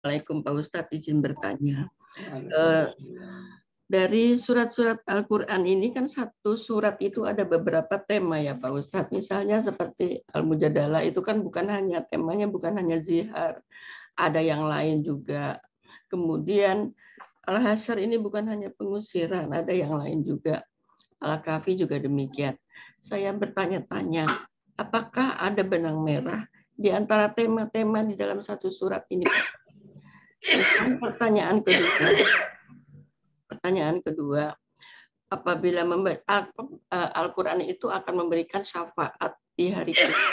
Assalamualaikum Pak Ustadz, izin bertanya. Dari surat-surat Al-Quran ini kan satu surat itu ada beberapa tema ya Pak Ustadz. Misalnya seperti Al-Mujadalah itu kan bukan hanya temanya, bukan hanya zihar, ada yang lain juga. Kemudian Al-Hasyr ini bukan hanya pengusiran, ada yang lain juga. Al-Kahfi juga demikian. Saya bertanya-tanya, apakah ada benang merah di antara tema-tema di dalam satu surat ini? Pertanyaan kedua, apabila Al-Quran itu akan memberikan syafaat di hari kiamat.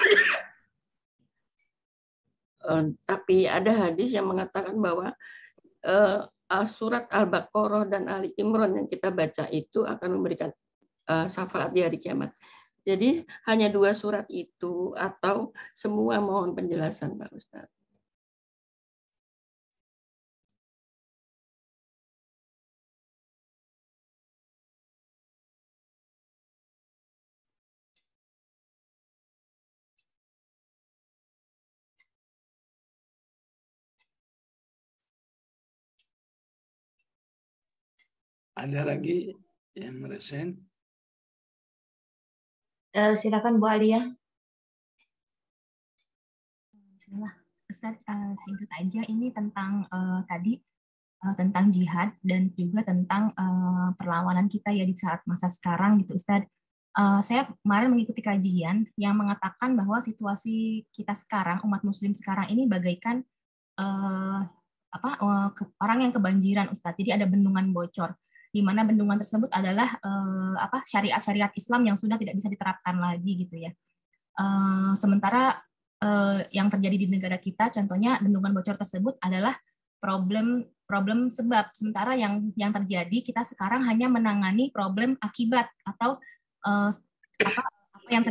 Tapi ada hadis yang mengatakan bahwa surat Al-Baqarah dan Ali Imran yang kita baca itu akan memberikan syafaat di hari kiamat. Jadi hanya dua surat itu atau semua, mohon penjelasan Pak Ustadz. Ada lagi yang resen? Silakan Bu Alia. Ustaz, singkat aja ini tentang tadi tentang jihad dan juga tentang perlawanan kita ya di saat masa sekarang gitu Ustaz. Saya kemarin mengikuti kajian yang mengatakan bahwa situasi kita sekarang, umat muslim sekarang ini bagaikan orang yang kebanjiran Ustaz. Jadi ada bendungan bocor di mana bendungan tersebut adalah syariat-syariat Islam yang sudah tidak bisa diterapkan lagi gitu ya. Sementara yang terjadi di negara kita, contohnya bendungan bocor tersebut adalah problem sebab, sementara yang terjadi kita sekarang hanya menangani problem akibat atau apa yang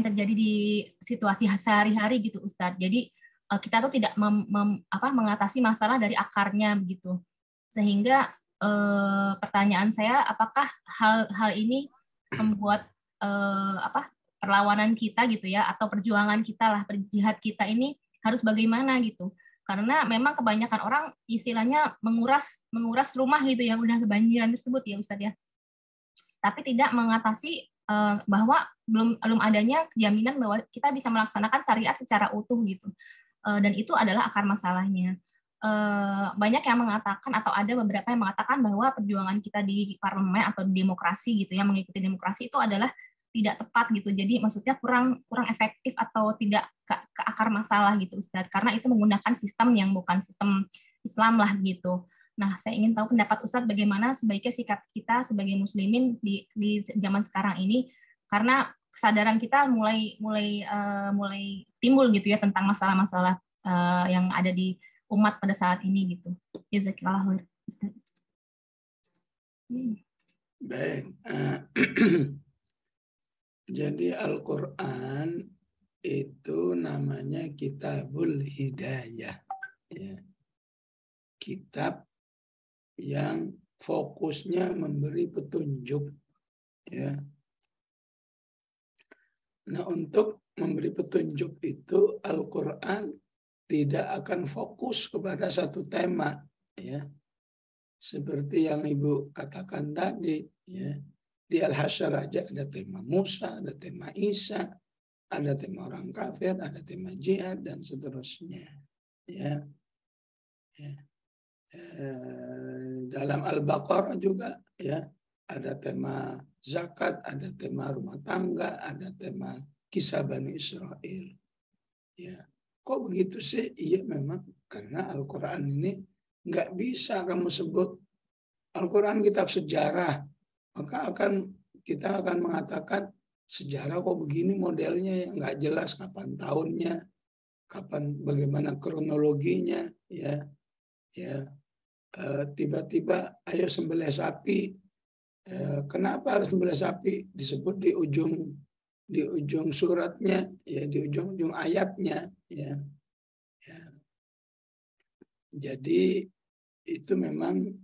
terjadi di situasi sehari-hari gitu Ustadz. Jadi kita tuh tidak mengatasi masalah dari akarnya begitu. Sehingga pertanyaan saya, apakah hal ini membuat perlawanan kita gitu ya, atau perjuangan kita lah, jihad kita ini harus bagaimana gitu? Karena memang kebanyakan orang istilahnya menguras rumah gitu yang udah kebanjiran tersebut ya Ustadz ya. Tapi tidak mengatasi bahwa belum adanya jaminan bahwa kita bisa melaksanakan syariat secara utuh gitu. Dan itu adalah akar masalahnya. Banyak yang mengatakan, atau ada beberapa yang mengatakan bahwa perjuangan kita di parlemen atau di demokrasi gitu ya, mengikuti demokrasi itu adalah tidak tepat gitu. Jadi maksudnya kurang efektif atau tidak ke akar masalah gitu Ustaz, karena itu menggunakan sistem yang bukan sistem Islam lah gitu. Nah, saya ingin tahu pendapat Ustadz bagaimana sebaiknya sikap kita sebagai muslimin di zaman sekarang ini, karena kesadaran kita mulai timbul gitu ya tentang masalah-masalah yang ada di umat pada saat ini gitu. Jazakallah khair, Ustaz. Baik. Jadi Al-Quran itu namanya Kitabul Hidayah. Ya. Kitab yang fokusnya memberi petunjuk. Ya. Nah, untuk memberi petunjuk itu Al-Quran tidak akan fokus kepada satu tema, ya. Seperti yang Ibu katakan tadi, ya. Di Al-Hasyr aja ada tema Musa, ada tema Isa, ada tema orang kafir, ada tema jihad dan seterusnya. Ya. Ya. Dalam Al-Baqarah juga ya ada tema zakat, ada tema rumah tangga, ada tema kisah Bani Israel. Ya, kok begitu sih? Iya memang karena Al-Quran ini nggak bisa kamu sebut Al-Quran kitab sejarah, maka kita akan mengatakan sejarah kok begini modelnya, ya nggak jelas kapan tahunnya, kapan bagaimana kronologinya, ya. Tiba-tiba ayo sembelih sapi. Kenapa harus sembelih sapi? Disebut di ujung suratnya, ya, di ujung ayatnya, ya. Jadi itu memang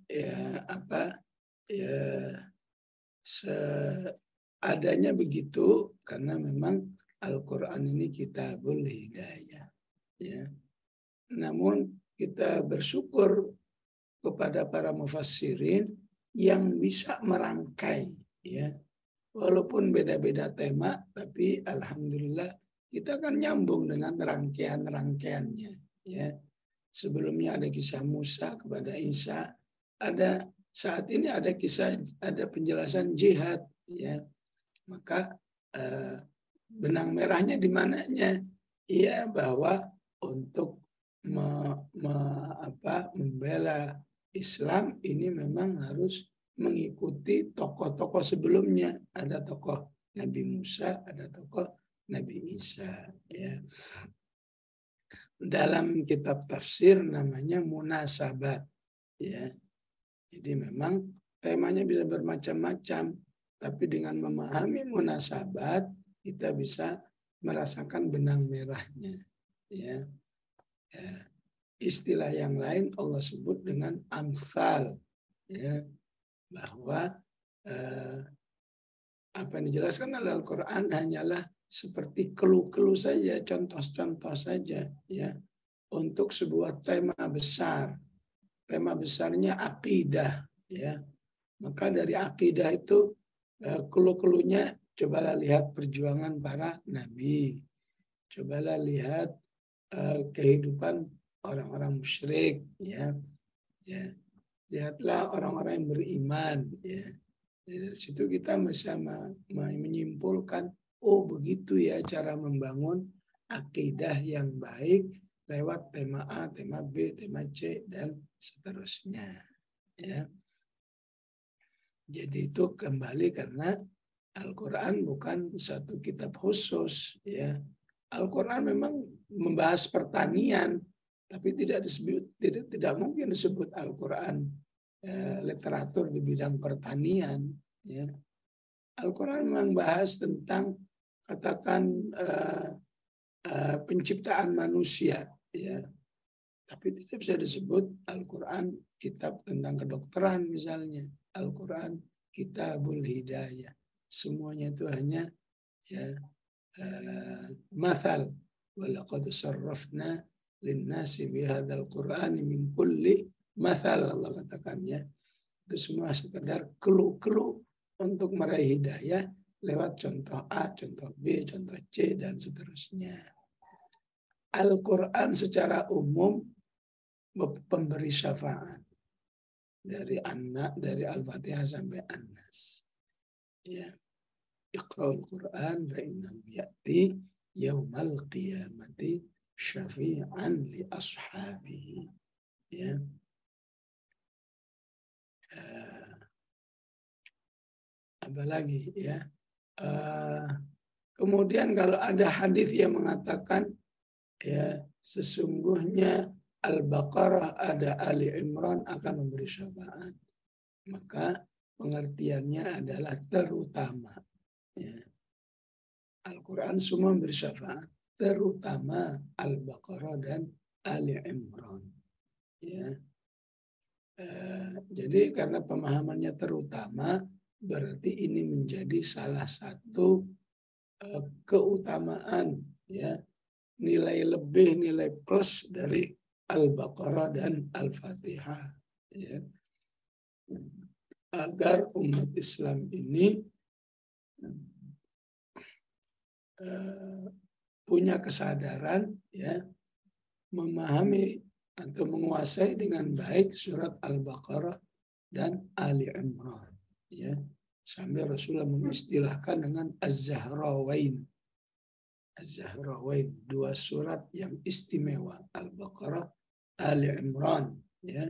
seadanya begitu karena memang Al-Quran ini kitabul hidayah. Ya. Namun kita bersyukur kepada para mufassirin yang bisa merangkai, ya. Walaupun beda-beda tema, tapi alhamdulillah kita kan nyambung dengan rangkaian-rangkaiannya, ya. Sebelumnya ada kisah Musa kepada Isa, saat ini ada penjelasan jihad, ya. Maka benang merahnya di mananya? Iya, bahwa untuk membela Islam ini memang harus mengikuti tokoh-tokoh sebelumnya. Ada tokoh Nabi Musa, ada tokoh Nabi Isa. Ya. Dalam kitab tafsir namanya munasabat. Ya. Jadi memang temanya bisa bermacam-macam, tapi dengan memahami munasabat kita bisa merasakan benang merahnya. Ya. Istilah yang lain Allah sebut dengan amsal, ya, bahwa apa yang dijelaskan oleh Al-Quran hanyalah seperti clue-clue saja, contoh-contoh saja, ya, untuk sebuah tema besar. Tema besarnya akidah, ya. Maka dari akidah itu clue-cluenya cobalah lihat perjuangan para nabi, cobalah lihat kehidupan orang-orang musyrik, ya, lihatlah orang-orang yang beriman, ya. Dari situ kita bisa menyimpulkan, oh begitu ya cara membangun akidah yang baik lewat tema A, tema B, tema C dan seterusnya, ya. Jadi itu kembali karena Al-Quran bukan satu kitab khusus, ya. Al-Quran memang membahas pertanian, tapi tidak mungkin disebut Al-Quran literatur di bidang pertanian. Ya. Al-Quran memang bahas tentang katakan penciptaan manusia, ya. Tapi tidak bisa disebut Al-Quran kitab tentang kedokteran misalnya. Al-Quran kitabul hidayah. Semuanya itu hanya, ya, mathal. Walaqad sarrafna linnasi bihadzal qur'ani min kulli mathal, Allah katakannya. Itu semua sekedar clue-clue untuk meraih hidayah lewat contoh A, contoh B, contoh C dan seterusnya. Al-Quran secara umum pemberi syafaat dari Al-Fatihah sampai An-Nas. Ya. Iqra'ul Quran fa innahu ya'ti yaumal qiyamati syafi'an li ashabihi. Ya. Apalagi, ya. Kemudian kalau ada hadis yang mengatakan, ya, sesungguhnya Al-Baqarah ada Ali Imran akan memberi syafaat, maka pengertiannya adalah terutama. Ya. Al-Quran semua memberi syafaat, terutama Al-Baqarah dan Ali Imran. Ya. Jadi karena pemahamannya terutama, berarti ini menjadi salah satu keutamaan, ya, nilai lebih, nilai plus dari Al-Baqarah dan Al-Fatihah, ya. Agar umat Islam ini punya kesadaran, ya, memahami atau menguasai dengan baik surat Al-Baqarah dan Ali Imran, ya. Sampai Rasulullah mengistilahkan dengan Az-Zahrawain. Az-Zahrawain, dua surat yang istimewa, Al-Baqarah, Ali Imran, ya.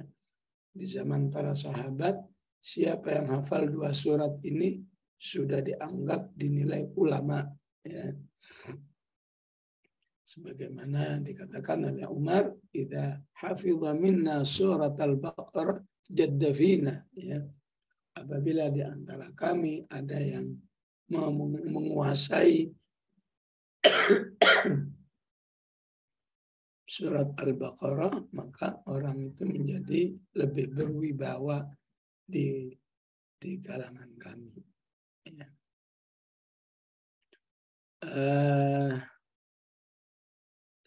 Di zaman para sahabat, siapa yang hafal dua surat ini sudah dianggap dinilai ulama, ya. Sebagaimana dikatakan oleh Umar, idza hafidha minna surat Al-Baqarah jadda fina, ya. Apabila di antara kami ada yang menguasai surat Al-Baqarah, maka orang itu menjadi lebih berwibawa di kalangan kami. Ya.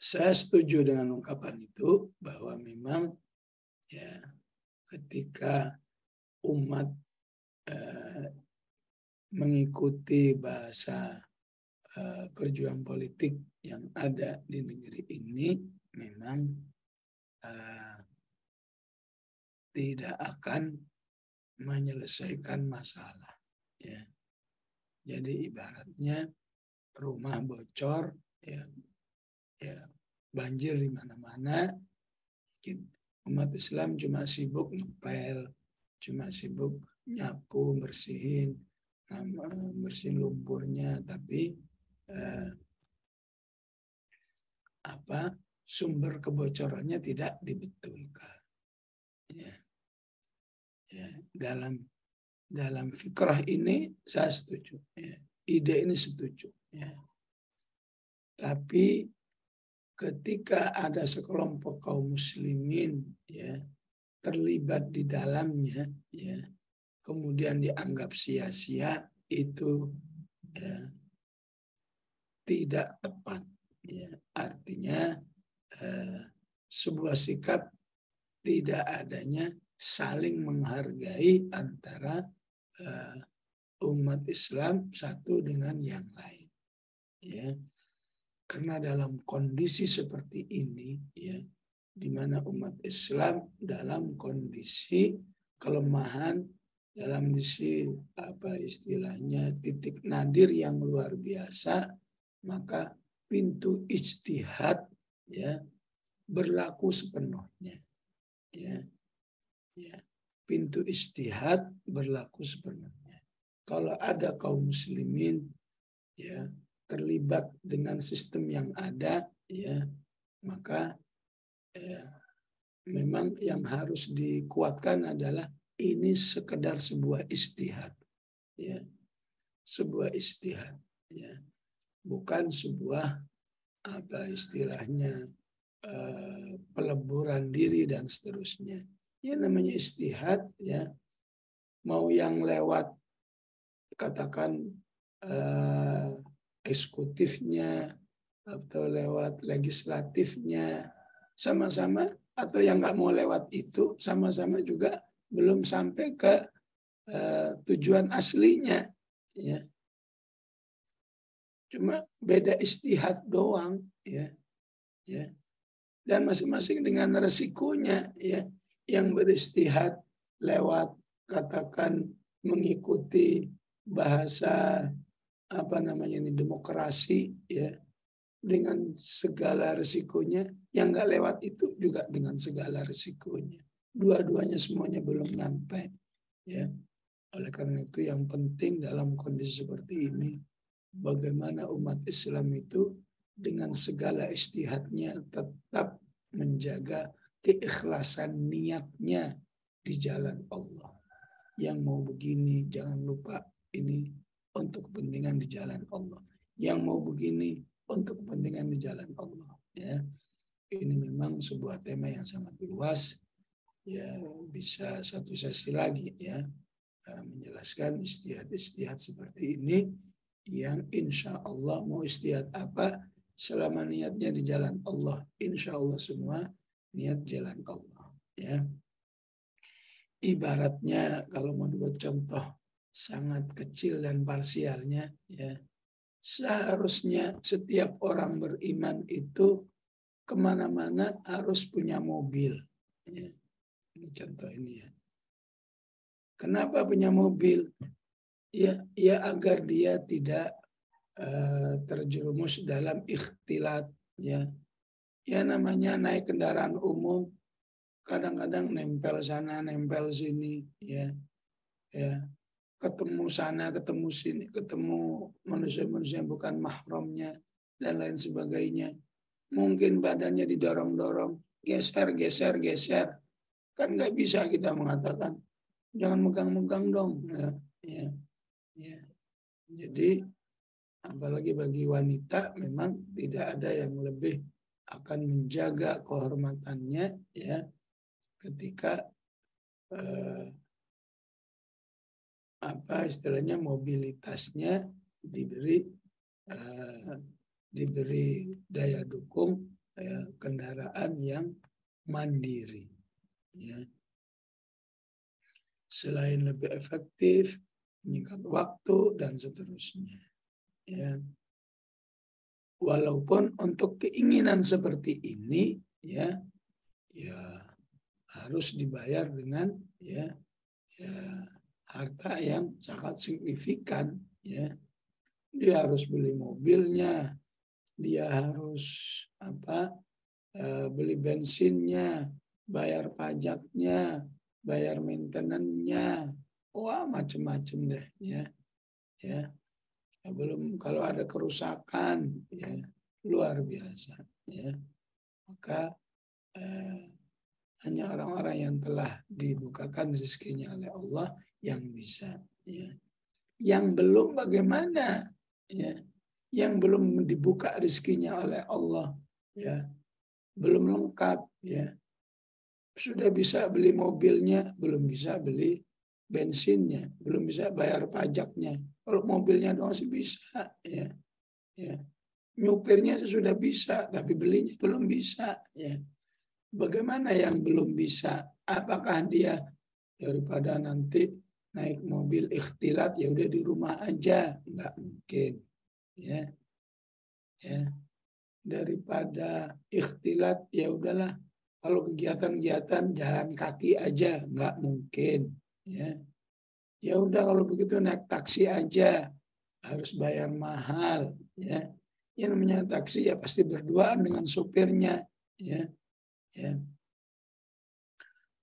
Saya setuju dengan ungkapan itu bahwa memang ya ketika umat mengikuti bahasa perjuangan politik yang ada di negeri ini memang tidak akan menyelesaikan masalah. Ya. Jadi ibaratnya rumah bocor, ya banjir di mana-mana. Umat Islam cuma sibuk ngepel, cuma sibuk nyapu, bersihin lumpurnya, tapi sumber kebocorannya tidak dibetulkan. Ya. Dalam fikrah ini saya setuju. Ya. Ide ini setuju. Ya. Tapi ketika ada sekelompok kaum muslimin ya terlibat di dalamnya, ya kemudian dianggap sia-sia, itu ya, tidak tepat. Ya. Artinya sebuah sikap tidak adanya saling menghargai antara umat Islam satu dengan yang lain. Ya. Karena dalam kondisi seperti ini, ya, di mana umat Islam dalam kondisi kelemahan, dalam kondisi titik nadir yang luar biasa, maka pintu ijtihad ya berlaku sepenuhnya. Ya, pintu ijtihad berlaku sepenuhnya. Kalau ada kaum muslimin ya terlibat dengan sistem yang ada, ya maka memang yang harus dikuatkan adalah ini sekedar sebuah ijtihad, ya sebuah ijtihad, ya bukan sebuah peleburan diri dan seterusnya. Ya namanya ijtihad, ya mau yang lewat katakan eksekutifnya atau lewat legislatifnya sama-sama, atau yang nggak mau lewat itu sama-sama juga belum sampai ke tujuan aslinya, ya cuma beda ijtihad doang, ya dan masing-masing dengan resikonya, ya yang berijtihad lewat katakan mengikuti bahasa demokrasi, ya dengan segala risikonya, yang nggak lewat itu juga dengan segala risikonya. Dua-duanya semuanya belum nyampe, ya. Oleh karena itu yang penting dalam kondisi seperti ini, bagaimana umat Islam itu dengan segala ijtihadnya tetap menjaga keikhlasan niatnya di jalan Allah. Yang mau begini jangan lupa ini untuk kepentingan di jalan Allah. Yang mau begini untuk kepentingan di jalan Allah. Ya, ini memang sebuah tema yang sangat luas. Ya, bisa satu sesi lagi ya menjelaskan ijtihad seperti ini yang insya Allah mau ijtihad apa selama niatnya di jalan Allah. Insya Allah semua niat jalan Allah. Ya, ibaratnya kalau mau dibuat contoh sangat kecil dan parsialnya, ya seharusnya setiap orang beriman itu kemana-mana harus punya mobil. Ya, ini contoh ini ya. Kenapa punya mobil? Ya agar dia tidak terjerumus dalam ikhtilat. Ya namanya naik kendaraan umum kadang-kadang nempel sana, nempel sini, ya ketemu sana, ketemu sini, ketemu manusia-manusia yang bukan mahramnya dan lain sebagainya. Mungkin badannya didorong-dorong, geser. Kan nggak bisa kita mengatakan jangan megang-megang dong. Ya. Jadi apalagi bagi wanita memang tidak ada yang lebih akan menjaga kehormatannya, ya ketika istilahnya mobilitasnya diberi diberi daya dukung kendaraan yang mandiri. Ya. Selain lebih efektif, menyingkat waktu dan seterusnya. Ya. Walaupun untuk keinginan seperti ini, ya harus dibayar dengan harta yang sangat signifikan. Ya. Dia harus beli mobilnya, dia harus beli bensinnya, bayar pajaknya, bayar maintenance-nya, wah macam-macam deh, ya. Belum kalau ada kerusakan, ya luar biasa, ya. Maka hanya orang-orang yang telah dibukakan rezekinya oleh Allah yang bisa, ya. Yang belum bagaimana, ya. Yang belum dibuka rezekinya oleh Allah, ya, belum lengkap, ya. Sudah bisa beli mobilnya, belum bisa beli bensinnya, belum bisa bayar pajaknya. Kalau mobilnya doang sih bisa, ya. Nyupirnya sudah bisa, tapi belinya belum bisa, ya. Bagaimana yang belum bisa? Apakah dia daripada nanti naik mobil ikhtilat ya udah di rumah aja? Enggak mungkin, ya. Daripada ikhtilat ya udahlah, kalau kegiatan-kegiatan jalan kaki aja, nggak mungkin, ya. Ya udah kalau begitu naik taksi aja, harus bayar mahal, ya. Yang namanya taksi ya pasti berduaan dengan supirnya, ya.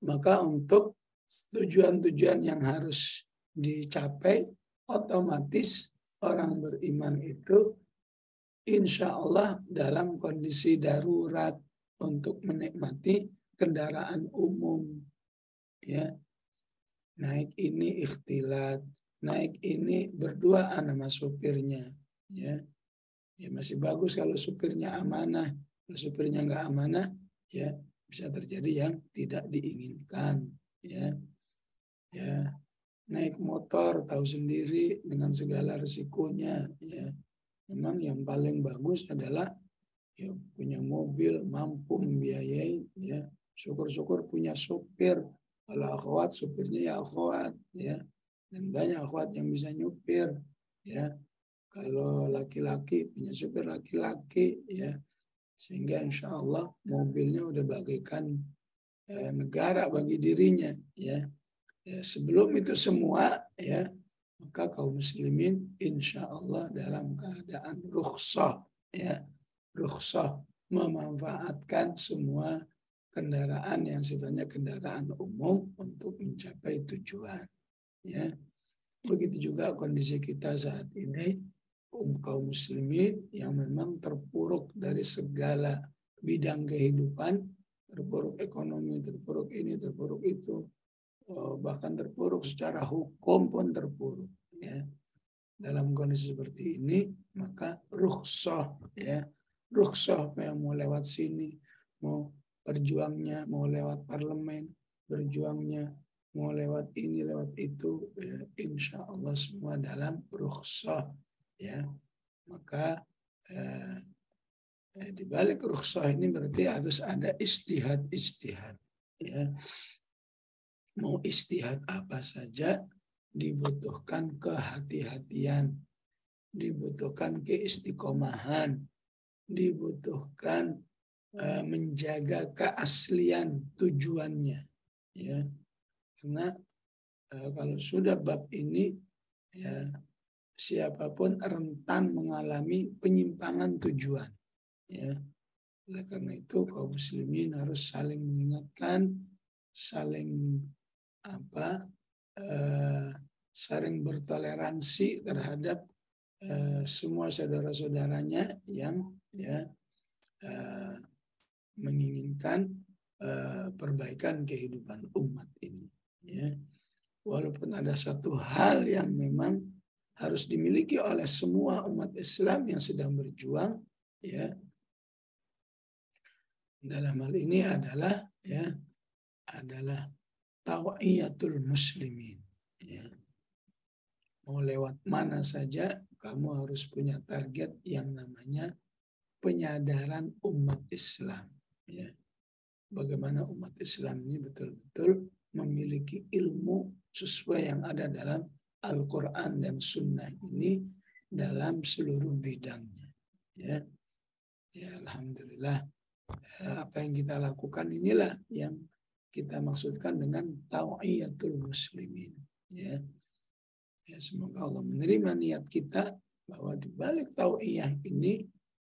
Maka untuk tujuan-tujuan yang harus dicapai, otomatis orang beriman itu insya Allah dalam kondisi darurat untuk menikmati kendaraan umum, ya. Naik ini ikhtilat, naik ini berduaan sama supirnya, ya. Ya masih bagus kalau supirnya amanah. Kalau supirnya nggak amanah, ya bisa terjadi yang tidak diinginkan, ya. Naik motor tahu sendiri dengan segala risikonya, ya. Memang yang paling bagus adalah ya punya mobil, mampu membiayai, ya. Syukur-syukur punya supir. Kalau akhwat, supirnya ya akhwat, ya. Dan banyak akhwat yang bisa nyupir, ya. Kalau laki-laki punya supir laki-laki, ya. Sehingga insya Allah mobilnya udah bagaikan negara bagi dirinya, ya. Sebelum itu semua, ya, maka kaum muslimin insya Allah dalam keadaan rukhsah, ya, rukhsah memanfaatkan semua kendaraan yang sifatnya kendaraan umum untuk mencapai tujuan, ya. Begitu juga kondisi kita saat ini, kaum muslimin yang memang terpuruk dari segala bidang kehidupan, terpuruk ekonomi, terpuruk ini, terpuruk itu, bahkan terpuruk secara hukum pun terpuruk, ya. Dalam kondisi seperti ini maka rukhsah, ya, rukhsah yang mau lewat sini, mau berjuangnya mau lewat parlemen, berjuangnya mau lewat ini lewat itu, ya, insya Allah semua dalam rukhsah, ya. Maka di balik rukhsah ini berarti harus ada istihad, ya. Mau istihad apa saja dibutuhkan kehati-hatian, dibutuhkan keistiqomahan, dibutuhkan menjaga keaslian tujuannya, ya. Karena kalau sudah bab ini, ya, siapapun rentan mengalami penyimpangan tujuan, ya. Oleh karena itu kaum muslimin harus saling mengingatkan, saling saling bertoleransi terhadap semua saudara-saudaranya yang, ya, menginginkan perbaikan kehidupan umat ini, ya. Walaupun ada satu hal yang memang harus dimiliki oleh semua umat Islam yang sedang berjuang, ya, dalam hal ini adalah, ya, adalah tawiyatul muslimin, ya. mau lewat mana saja, kamu harus punya target yang namanya penyadaran umat Islam. Ya. Bagaimana umat Islam ini betul-betul memiliki ilmu sesuai yang ada dalam Al-Quran dan Sunnah ini dalam seluruh bidangnya. Ya, ya alhamdulillah. Apa yang kita lakukan inilah yang kita maksudkan dengan tau'iyatul muslimin. Ya. Ya, semoga Allah menerima niat kita bahwa di balik tau'iyah ini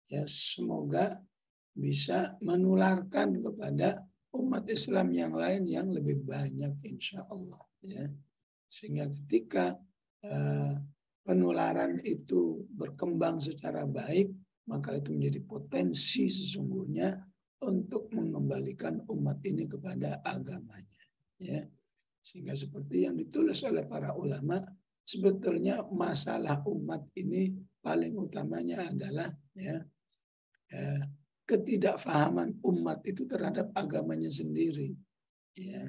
ya semoga bisa menularkan kepada umat Islam yang lain yang lebih banyak insya Allah. Ya. Sehingga ketika penularan itu berkembang secara baik, maka itu menjadi potensi sesungguhnya untuk mengembalikan umat ini kepada agamanya. Ya. Sehingga seperti yang ditulis oleh para ulama, sebetulnya masalah umat ini paling utamanya adalah ketidakfahaman umat itu terhadap agamanya sendiri. Ya.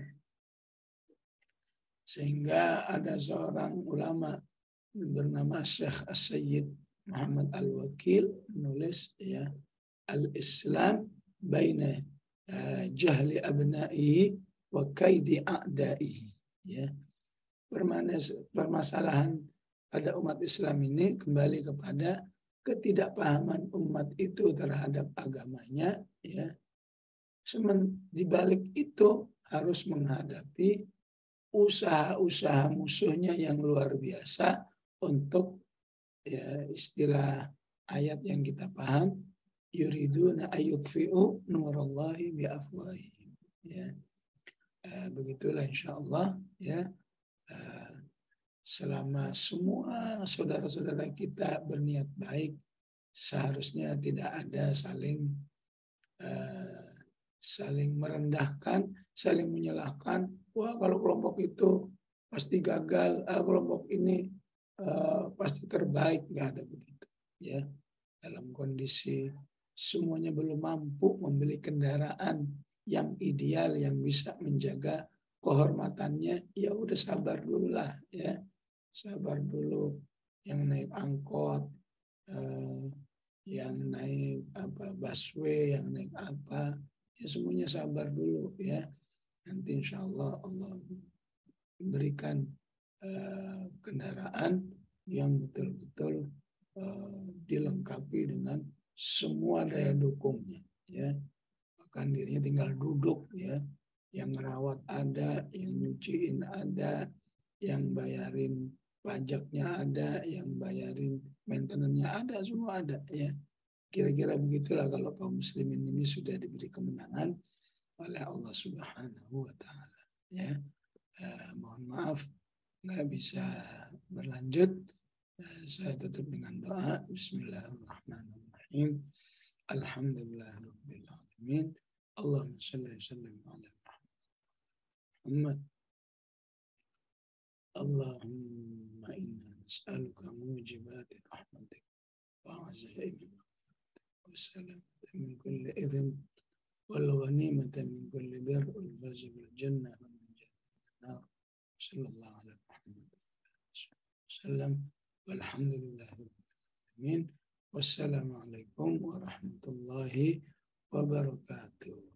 Sehingga ada seorang ulama bernama Syekh As-Sayyid Muhammad Al-Wakil menulis ya Al-Islam baina jahli abna'ihi wa kaidi a'da'ihi. Ya. Permasalahan pada umat Islam ini kembali kepada ketidakpahaman umat itu terhadap agamanya, ya. Di balik itu harus menghadapi usaha-usaha musuhnya yang luar biasa untuk ya istilah ayat yang kita paham, yuriduna ayyutfi'u nurallahi biafwahihim. Ya. Begitulah insyaallah ya. Selama semua saudara-saudara kita berniat baik, seharusnya tidak ada saling merendahkan, saling menyalahkan. Wah, kalau kelompok itu pasti gagal, kelompok ini pasti terbaik, nggak ada begitu. Ya, dalam kondisi semuanya belum mampu membeli kendaraan yang ideal yang bisa menjaga kehormatannya, ya udah sabar dulu lah, ya. Sabar dulu, yang naik angkot, yang naik busway, yang naik apa, ya semuanya sabar dulu ya. Nanti insya Allah Allah berikan kendaraan yang betul-betul dilengkapi dengan semua daya dukungnya ya. Bahkan dirinya tinggal duduk ya, yang merawat ada, yang nyuciin ada, yang bayarin pajaknya ada, yang bayarin maintenance-nya ada, semua ada ya. Kira-kira begitulah kalau kaum muslimin ini sudah diberi kemenangan oleh Allah Subhanahu wa taala ya. Mohon maaf nggak bisa berlanjut. Saya tutup dengan doa. Bismillahirrahmanirrahim. Alhamdulillahirabbil alamin. Allahumma shalli wa sallim ala Muhammad. Allahumma inna nas'aluka mujibati rahmatik wa azaimi wassalamata min kulli idhin wal ghanimata min kulli birr wal fawza bil jannah wal najata minan nar. Sallallahu ala Muhammad sallam walhamdulillahi rabbil alamin. Wassalamu alaikum warahmatullahi wabarakatuh.